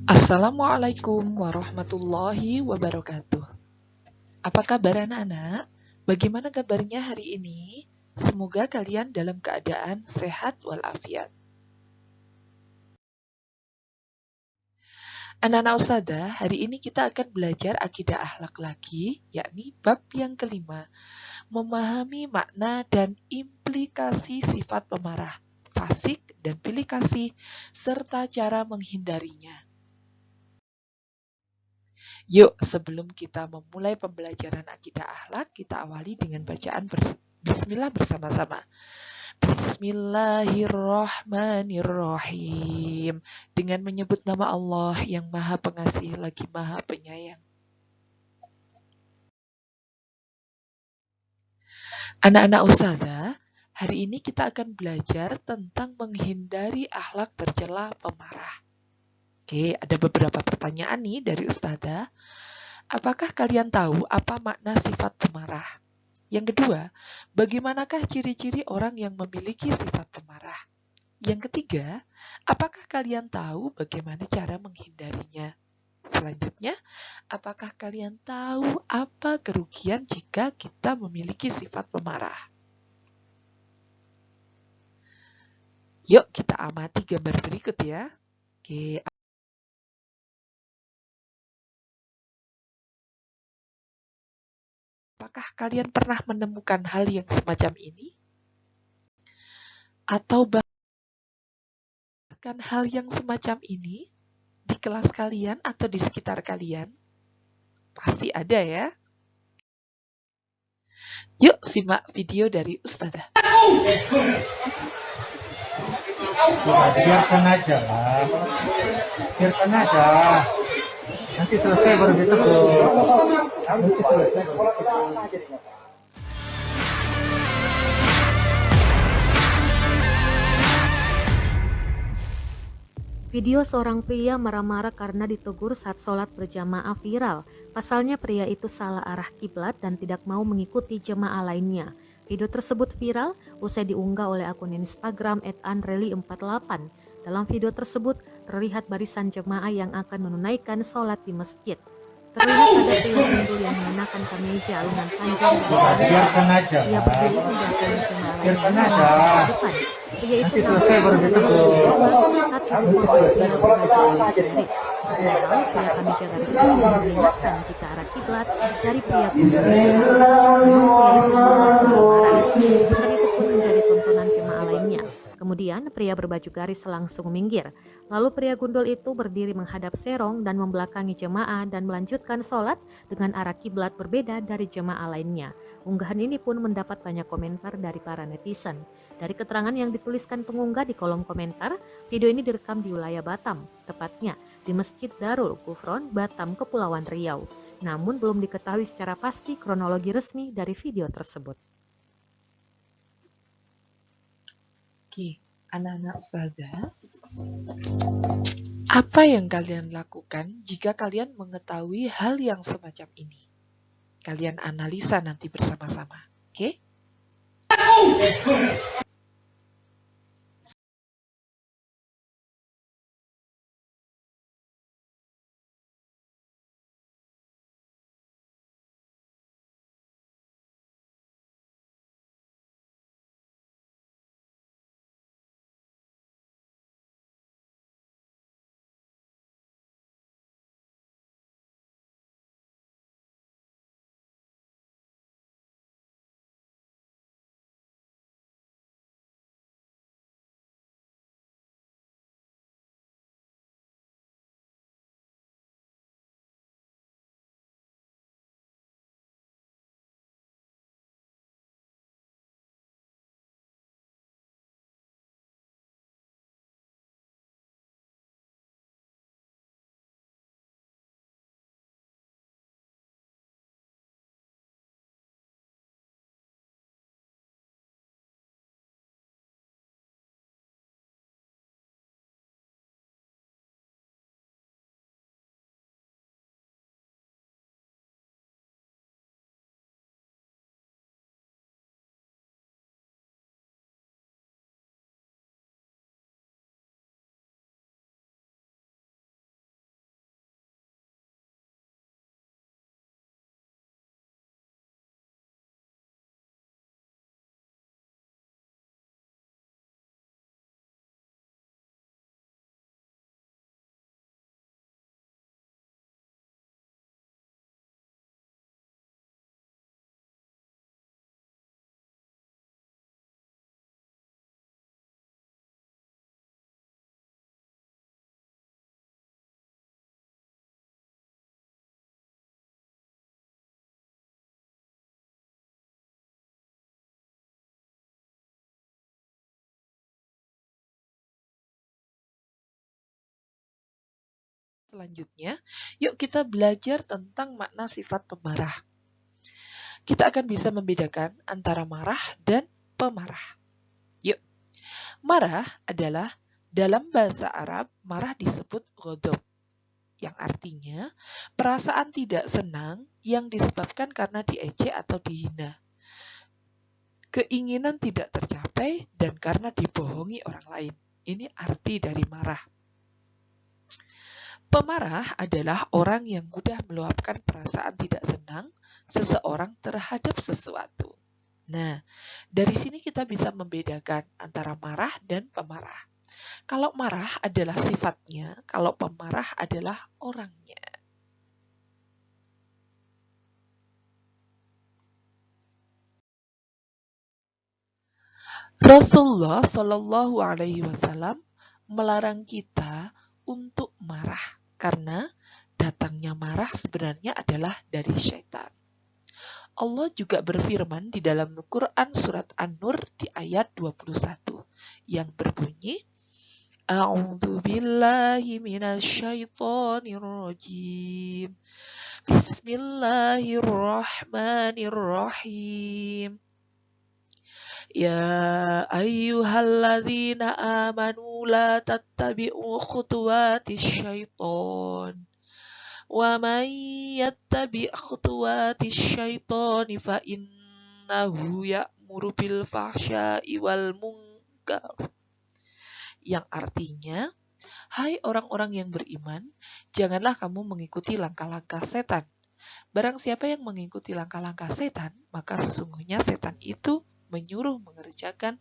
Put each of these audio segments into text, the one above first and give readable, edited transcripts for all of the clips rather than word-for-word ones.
Assalamualaikum warahmatullahi wabarakatuh. Apa kabar anak-anak? Bagaimana kabarnya hari ini? Semoga kalian dalam keadaan sehat walafiat. Anak-anak Ustazah, hari ini kita akan belajar akidah akhlak lagi, yakni bab yang kelima, memahami makna dan implikasi sifat pemarah, fasik dan pilih kasih, serta cara menghindarinya. Yuk, sebelum kita memulai pembelajaran akidah akhlak, kita awali dengan bacaan Bismillah bersama-sama. Bismillahirrahmanirrahim. Dengan menyebut nama Allah yang Maha Pengasih lagi Maha Penyayang. Anak-anak Ustazah, hari ini kita akan belajar tentang menghindari akhlak tercela pemarah. Oke, ada beberapa pertanyaan nih dari Ustazah. Apakah kalian tahu apa makna sifat pemarah? Yang kedua, bagaimanakah ciri-ciri orang yang memiliki sifat pemarah? Yang ketiga, apakah kalian tahu bagaimana cara menghindarinya? Selanjutnya, apakah kalian tahu apa kerugian jika kita memiliki sifat pemarah? Yuk kita amati gambar berikut ya. Oke. Apakah kalian pernah menemukan hal yang semacam ini? Atau bahkan hal yang semacam ini di kelas kalian atau di sekitar kalian? Pasti ada ya. Yuk simak video dari Ustazah. Biarkan aja lah. Biarkan aja. Nanti selesai baru ditegur. Nanti selesai baru ditegur. Video seorang pria marah-marah karena ditegur saat sholat berjamaah viral. Pasalnya pria itu salah arah kiblat dan tidak mau mengikuti jemaah lainnya. Video tersebut viral usai diunggah oleh akun Instagram @anreli48. Dalam video tersebut terlihat barisan jemaah yang akan menunaikan sholat di masjid. Terlihat ada pria gundul yang mengenakan kemeja lengan panjang dan Biarkan aja. ia berdiri di belakang jemaah Biarkan lainnya aja. di depan. Pria itu Nanti selesai baru ditegur. saat ditegur pria berbaju garis. Padahal pria kemeja garis itu mengingatkan jika arah kiblat dari pria gundul tersebut. Namun pria itu marah-marah. Kejutan itu pun menjadi tontonan jemaah lainnya. Kemudian pria berbaju garis langsung minggir. Lalu pria gundul itu berdiri menghadap serong dan membelakangi jemaah dan melanjutkan sholat dengan arah kiblat berbeda dari jemaah lainnya. Unggahan ini pun mendapat banyak komentar dari para netizen. Dari keterangan yang dituliskan pengunggah di kolom komentar, video ini direkam di wilayah Batam, tepatnya di Masjid Darul Kufron, Batam, Kepulauan Riau. Namun belum diketahui secara pasti kronologi resmi dari video tersebut. Oke, anak-anak Ustazah, apa yang kalian lakukan jika kalian mengetahui hal yang semacam ini? Kalian analisa nanti bersama-sama, oke? Selanjutnya, yuk kita belajar tentang makna sifat pemarah. Kita akan bisa membedakan antara marah dan pemarah. Yuk, marah adalah dalam bahasa Arab, marah disebut ghadab, yang artinya perasaan tidak senang yang disebabkan karena diejek atau dihina, keinginan tidak tercapai, dan karena dibohongi orang lain. Ini arti dari marah. Pemarah adalah orang yang mudah meluapkan perasaan tidak senang seseorang terhadap sesuatu. Nah, dari sini kita bisa membedakan antara marah dan pemarah. Kalau marah adalah sifatnya, kalau pemarah adalah orangnya. Rasulullah Shallallahu Alaihi Wasallam melarang kita untuk marah karena datangnya marah sebenarnya adalah dari syaitan. Allah juga berfirman di dalam Quran surat An-Nur di ayat 21 yang berbunyi, A'udzu billahi minasyaitonir rajim. Bismillahirrahmanirrahim. Ya ayyuhalladzina amanu la tattabi'u khutuwatis syaiton. Wa man yattabi' khutuwatis syaitani fa innahu ya'muru bil fahsya'i wal munkar. Yang artinya, hai orang-orang yang beriman, janganlah kamu mengikuti langkah-langkah setan. Barang siapa yang mengikuti langkah-langkah setan, maka sesungguhnya setan itu menyuruh mengerjakan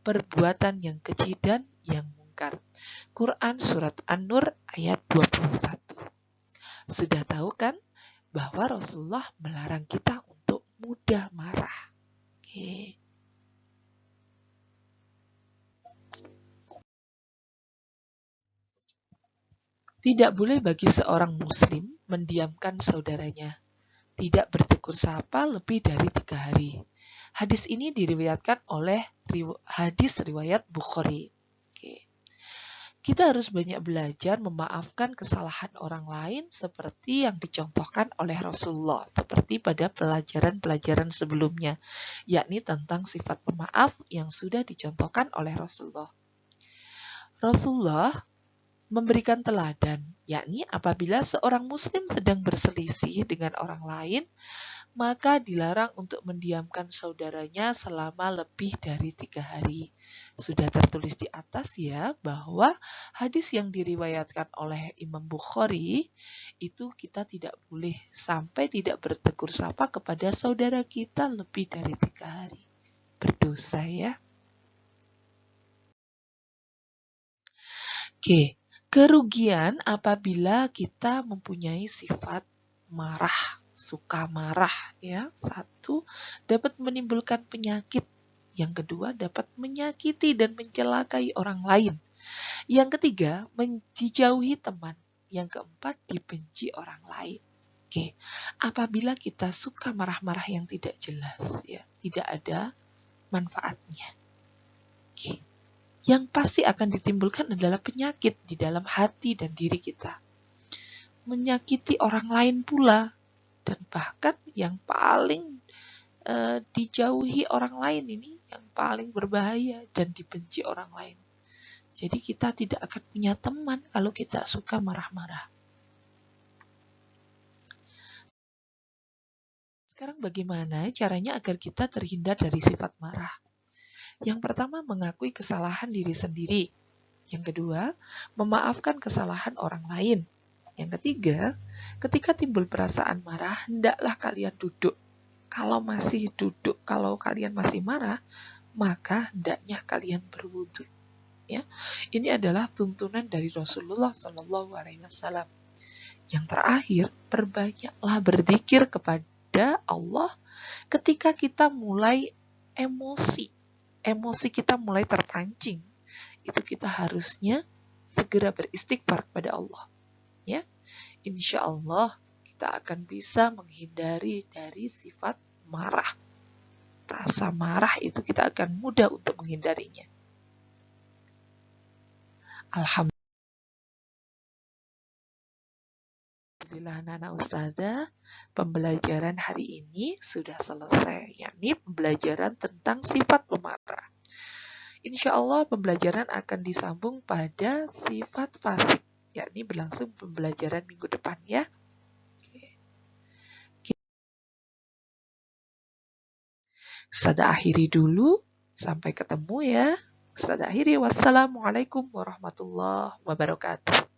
perbuatan yang keji dan yang mungkar. Quran surat An-Nur ayat 21. Sudah tahu kan bahwa Rasulullah melarang kita untuk mudah marah. Oke. Tidak boleh bagi seorang muslim mendiamkan saudaranya, tidak bertegur sapa lebih dari 3 hari. Hadis ini diriwayatkan oleh hadis riwayat Bukhari. Oke. Kita harus banyak belajar memaafkan kesalahan orang lain seperti yang dicontohkan oleh Rasulullah, seperti pada pelajaran-pelajaran sebelumnya, yakni tentang sifat pemaaf yang sudah dicontohkan oleh Rasulullah. Rasulullah memberikan teladan, yakni apabila seorang muslim sedang berselisih dengan orang lain, maka dilarang untuk mendiamkan saudaranya selama lebih dari 3 hari. Sudah tertulis di atas ya, bahwa hadis yang diriwayatkan oleh Imam Bukhari, itu kita tidak boleh sampai tidak bertegur sapa kepada saudara kita lebih dari 3 hari. Berdosa ya. Oke, kerugian apabila kita mempunyai sifat marah, suka marah ya. 1, dapat menimbulkan penyakit. Yang kedua, dapat menyakiti dan mencelakai orang lain. Yang ketiga, dijauhi teman. Yang keempat, dibenci orang lain. Oke, apabila kita suka marah-marah yang tidak jelas ya, tidak ada manfaatnya. Oke. Yang pasti akan ditimbulkan adalah penyakit di dalam hati dan diri kita. Menyakiti orang lain pula. Dan bahkan yang paling dijauhi orang lain ini yang paling berbahaya dan dibenci orang lain. Jadi kita tidak akan punya teman kalau kita suka marah-marah. Sekarang bagaimana caranya agar kita terhindar dari sifat marah? Yang pertama, mengakui kesalahan diri sendiri. Yang kedua, memaafkan kesalahan orang lain. Yang ketiga, ketika timbul perasaan marah, hendaklah kalian duduk. Kalau kalian masih marah, maka hendaknya kalian berwudu. Ya, ini adalah tuntunan dari Rasulullah Shallallahu Alaihi Wasallam. Yang terakhir, perbanyaklah berzikir kepada Allah ketika kita mulai emosi kita mulai terpancing. Itu kita harusnya segera beristighfar kepada Allah. Ya, insya Allah kita akan bisa menghindari dari sifat marah. Rasa marah itu kita akan mudah untuk menghindarinya. Alhamdulillah. Alhamdulillah anak-anak ustazah, pembelajaran hari ini sudah selesai, yakni pembelajaran tentang sifat pemarah. Insya Allah pembelajaran akan disambung pada sifat fasik, yakni berlangsung pembelajaran minggu depan ya. Ustazah akhiri dulu, sampai ketemu ya. Ustazah akhiri, wassalamualaikum warahmatullahi wabarakatuh.